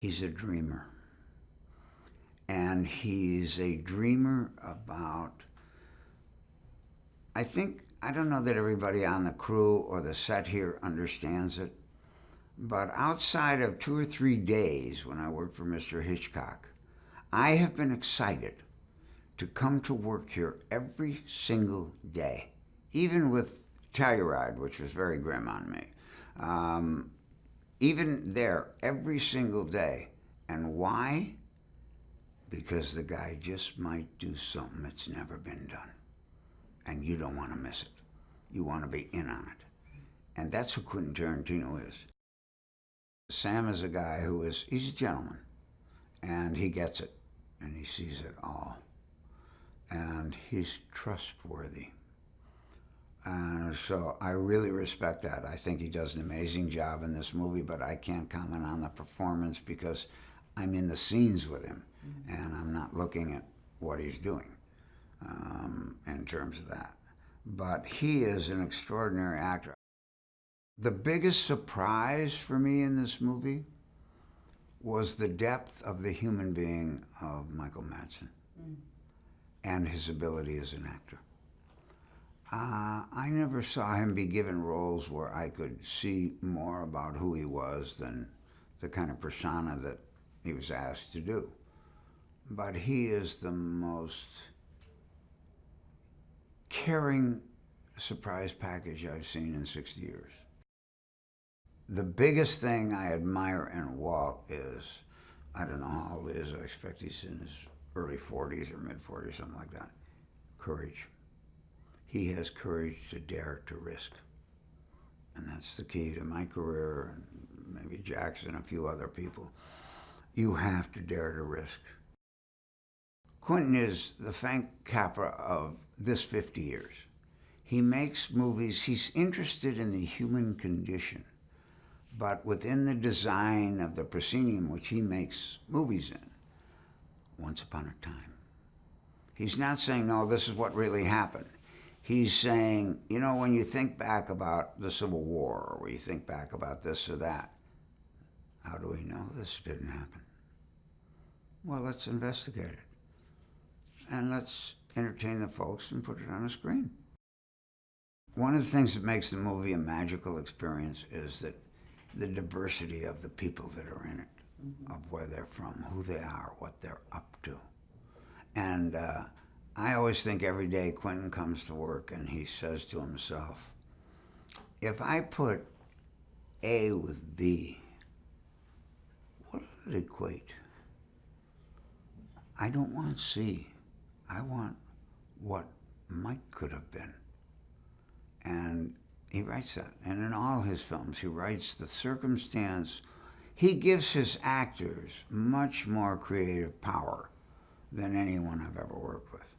He's a dreamer. And he's a dreamer about, I don't know that everybody on the crew or the set here understands it, but outside of 2 or 3 days when I worked for Mr. Hitchcock, I have been excited to come to work here every single day, even with Telluride, which was very grim on me. Even there, every single day. And why? Because the guy just might do something that's never been done. And you don't want to miss it. You want to be in on it. And that's who Quentin Tarantino is. Sam is a guy he's a gentleman. And he gets it. And he sees it all. And he's trustworthy. And so I really respect that. I think he does an amazing job in this movie, but I can't comment on the performance because I'm in the scenes with him, and I'm not looking at what he's doing in terms of that. But he is an extraordinary actor. The biggest surprise for me in this movie was the depth of the human being of Michael Madsen and his ability as an actor. I never saw him be given roles where I could see more about who he was than the kind of persona that he was asked to do. But he is the most caring surprise package I've seen in 60 years. The biggest thing I admire in Walt is, I don't know how old he is, I expect he's in his early 40s or mid-40s, something like that, courage. He has courage to dare to risk. And that's the key to my career, and maybe Jackson and a few other people. You have to dare to risk. Quentin is the Frank Capra of this 50 years. He makes movies, he's interested in the human condition, but within the design of the proscenium which he makes movies in, once upon a time. He's not saying, no, this is what really happened. He's saying, you know, when you think back about the Civil War, or when you think back about this or that, how do we know this didn't happen? Well, let's investigate it. And let's entertain the folks and put it on a screen. One of the things that makes the movie a magical experience is that the diversity of the people that are in it, of where they're from, who they are, what they're up to. And I always think every day Quentin comes to work and he says to himself, if I put A with B, what does it equate? I don't want C. I want what Mike could have been. And he writes that. And in all his films, he writes the circumstance. He gives his actors much more creative power than anyone I've ever worked with.